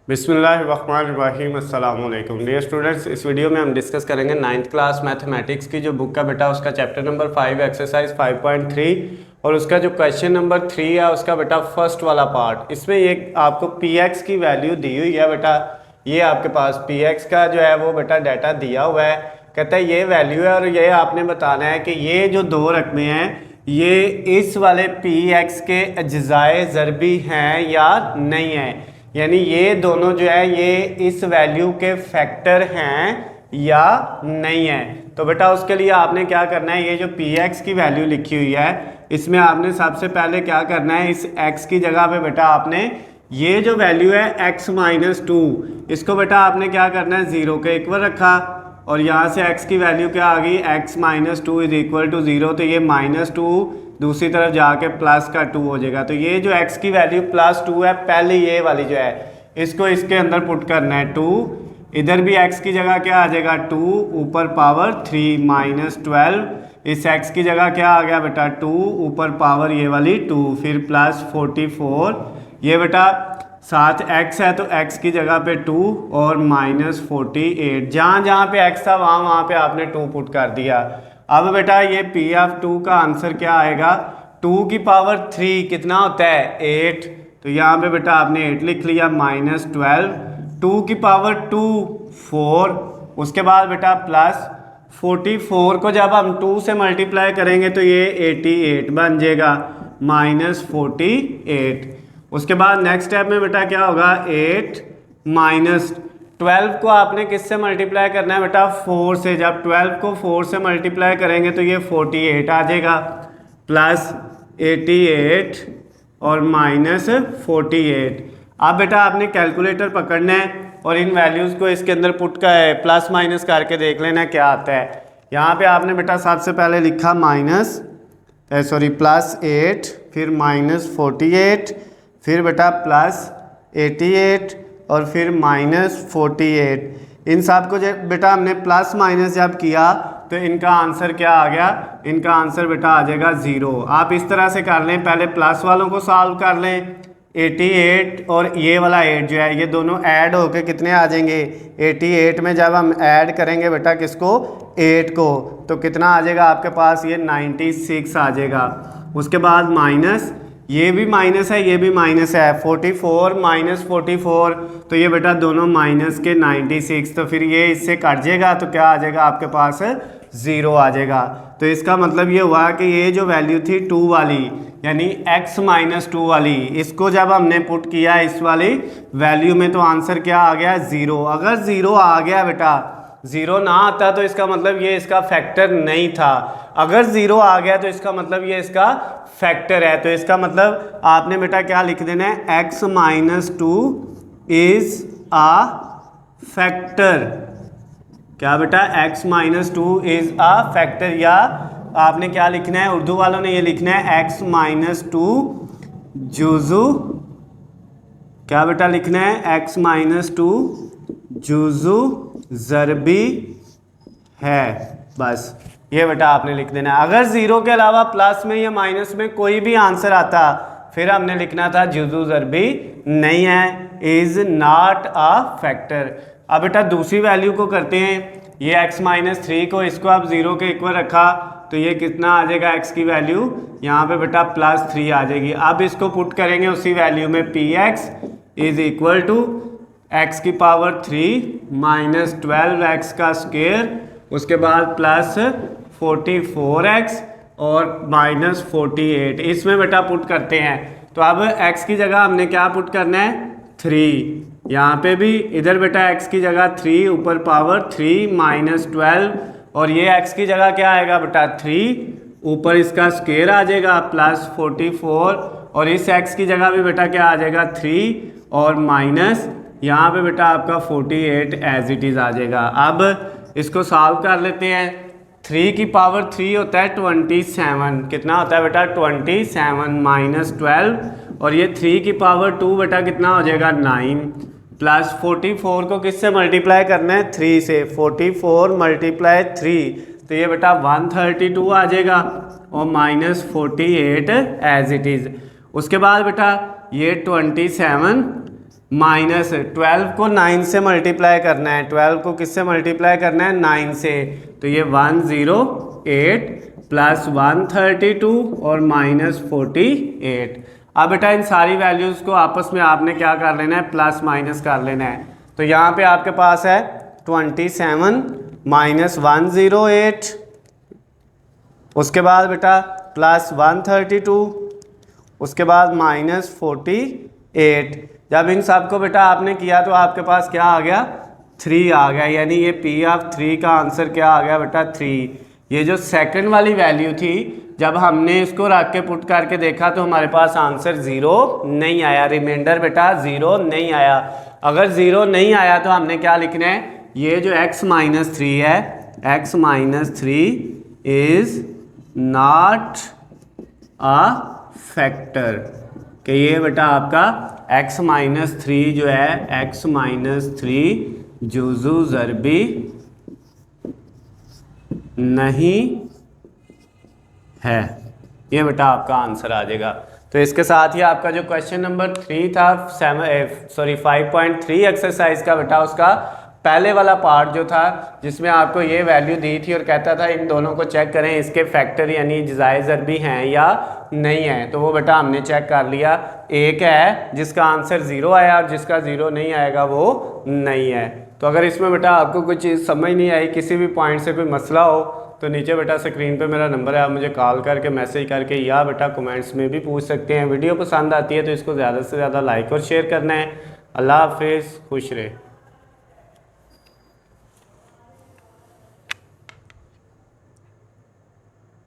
बिस्मिल्लाहिर्रहमानिर्रहीम अस्सलाम वालेकुम डियर स्टूडेंट्स। इस वीडियो में हम डिस्कस करेंगे 9th क्लास मैथमेटिक्स की जो बुक का बेटा उसका चैप्टर नंबर 5 एक्सरसाइज 5.3 और उसका जो क्वेश्चन नंबर 3 है उसका बेटा फर्स्ट वाला पार्ट। इसमें ये आपको px की वैल्यू दी हुई है बेटा, ये आपके पास px का जो है वो बेटा डाटा दिया हुआ है। कहता है ये वैल्यू है और ये आपने बताना है कि ये जो दो रकमें हैं ये इस वाले px के अज्जाए ज़रबी हैं या नहीं हैं, यानी ये दोनों जो है ये इस वैल्यू के फैक्टर हैं या नहीं है। तो बेटा उसके लिए आपने क्या करना है, ये जो px की वैल्यू लिखी हुई है इसमें आपने सबसे पहले क्या करना है, इस x की जगह पे बेटा आपने ये जो वैल्यू है x माइनस 2 इसको बेटा आपने क्या करना है 0 के इक्वल रखा और यहाँ से x की वैल्यू क्या आ गई x minus 2 is equal to 0। तो ये माइनस 2 दूसरी तरफ जाके प्लस का 2 हो जाएगा। तो ये जो x की वैल्यू प्लस 2 है, पहले ये वाली जो है इसको इसके अंदर पुट करना है 2, इधर भी x की जगह क्या आ जाएगा 2 ऊपर पावर 3 माइनस 12, इस x की जगह क्या आ गया बेटा 2 ऊपर पावर ये वाली 2 फिर प्लस 44, ये बेटा साथ x है तो x की जगह पे 2 और माइनस 48, जहाँ जहाँ पे x था वहाँ वहाँ पे आपने 2 पुट कर दिया। अब बेटा ये p ऑफ 2 का आंसर क्या आएगा, 2 की पावर 3 कितना होता है 8, तो यहाँ पे बेटा आपने 8 लिख लिया माइनस 12, 2 की पावर 2 4, उसके बाद बेटा प्लस 44 को जब हम 2 से मल्टीप्लाई करेंगे तो ये 88 बन जाएगा माइनस 48। उसके बाद नेक्स्ट स्टेप में बेटा क्या होगा 8 माइनस 12 को आपने किससे मल्टीप्लाई करना है बेटा 4 से, जब 12 को 4 से मल्टीप्लाई करेंगे तो ये 48 आ जाएगा प्लस 88 और माइनस 48। अब बेटा आपने कैलकुलेटर पकड़ना है और इन वैल्यूज़ को इसके अंदर पुट कर प्लस माइनस करके देख लेना क्या आता है। यहाँ पे आपने बेटा सबसे पहले लिखा माइनस प्लस 8 फिर माइनस 48 फिर बेटा प्लस 88 और फिर माइनस 48। इन सब को जब बेटा हमने प्लस माइनस जब किया तो इनका आंसर क्या आ गया, इनका आंसर बेटा आ जाएगा 0। आप इस तरह से कर लें, पहले प्लस वालों को सॉल्व कर लें, 88 और ये वाला 8 जो है ये दोनों ऐड होके कितने आ जाएंगे 88 में जब हम ऐड करेंगे बेटा किसको 8 को तो कितना आ जाएगा आपके पास ये 96 आ जाएगा। उसके बाद माइनस, ये भी माइनस है ये भी माइनस है 44 माइनस 44, तो ये बेटा दोनों माइनस के 96, तो फिर ये इससे कट जाएगा तो क्या आ जाएगा आपके पास 0 आ जाएगा। तो इसका मतलब ये हुआ कि ये जो वैल्यू थी 2 वाली यानी x माइनस 2 वाली, इसको जब हमने पुट किया इस वाली वैल्यू में तो आंसर क्या आ गया 0। अगर 0 आ गया बेटा, 0 ना आता तो इसका मतलब ये इसका फैक्टर नहीं था, अगर 0 आ गया तो इसका मतलब ये इसका फैक्टर है। तो इसका मतलब आपने बेटा क्या लिख देना है x minus 2 is a factor, क्या बेटा x minus 2 is a factor, या आपने क्या लिखना है उर्दू वालों ने ये लिखना है x माइनस 2 जुजू, क्या बेटा लिखना है x माइनस 2 जुजू ज़रबी है, बस ये बेटा आपने लिख देना है। अगर 0 के अलावा प्लस में या माइनस में कोई भी आंसर आता फिर हमने लिखना था जुजू ज़रबी नहीं है, इज़ नॉट अ फैक्टर। अब बेटा दूसरी वैल्यू को करते हैं, ये x माइनस 3 को इसको आप 0 के इक्वल रखा तो ये कितना आ जाएगा x की वैल्यू यहाँ पे बेटा प्लस 3 आ जाएगी। अब इसको पुट करेंगे उसी वैल्यू में px is equal to x की पावर 3 माइनस 12x का स्क्वायर, उसके बाद प्लस 44x और माइनस 48, इसमें बेटा पुट करते हैं। तो अब x की जगह हमने क्या पुट करना है 3, यहाँ पे भी इधर बेटा x की जगह 3 ऊपर पावर 3 माइनस 12 और ये x की जगह क्या आएगा बेटा 3 ऊपर इसका स्क्वायर आ जाएगा प्लस 44 और इस x की जगह भी बेटा क्या आ जाएगा 3 और माइनस यहाँ पे बेटा आपका 48 एज इट इज़ आ जाएगा। अब इसको सॉल्व कर लेते हैं, 3 की पावर 3 होता है 27, कितना होता है बेटा 27 माइनस 12 और ये 3 की पावर 2 बेटा कितना हो जाएगा 9 प्लस 44 को किससे मल्टीप्लाई करना है 3 से, 44 मल्टीप्लाई 3 तो ये बेटा 132 आ जाएगा और माइनस 48 एज इट इज़। उसके बाद बेटा ये 27 माइनस 12 को 9 से मल्टीप्लाई करना है, 12 को किससे मल्टीप्लाई करना है, 9 से, तो ये 108 प्लस 132 और माइनस 48। अब बेटा इन सारी वैल्यूज़ को आपस में आपने क्या कर लेना है, प्लस माइनस कर लेना है। तो यहाँ पे आपके पास है 27 माइनस 108, उसके बाद बेटा प्लस 132, उसके बाद माइनस 48। जब इन सब को बेटा आपने किया तो आपके पास क्या आ गया, 3 आ गया, यानी ये P ऑफ 3 का आंसर क्या आ गया बेटा, 3। ये जो सेकंड वाली वैल्यू थी, जब हमने इसको रख के पुट करके देखा तो हमारे पास आंसर 0 नहीं आया, रिमाइंडर बेटा 0 नहीं आया। अगर 0 नहीं आया तो हमने क्या लिखना है, ये जो x माइनस 3 है, x minus 3 is not a factor, कि ये बेटा आपका x माइनस 3 जो है, x माइनस 3 जुज़ू ज़रबी नहीं है, ये बेटा आपका आंसर आ जाएगा। तो इसके साथ ही आपका जो क्वेश्चन नंबर 3 था 5.3 एक्सरसाइज का बेटा, उसका पहले वाला पार्ट जो था जिसमें आपको ये वैल्यू दी थी और कहता था इन दोनों को चेक करें, इसके फैक्टर यानी जायज़ ज़रबी हैं या नहीं है, तो वो बेटा हमने चेक कर लिया। एक है जिसका आंसर 0 आया और जिसका 0 नहीं आएगा वो नहीं है। तो अगर इसमें बेटा आपको कोई चीज़ समझ नहीं आई, किसी भी पॉइंट से कोई मसला हो, तो नीचे बेटा स्क्रीन पे मेरा नंबर है, आप मुझे कॉल करके मैसेज करके या बेटा कमेंट्स में भी पूछ सकते हैं। वीडियो पसंद आती है तो इसको ज़्यादा से ज़्यादा लाइक और शेयर करना है। अल्लाह हाफिज़, खुश रहे।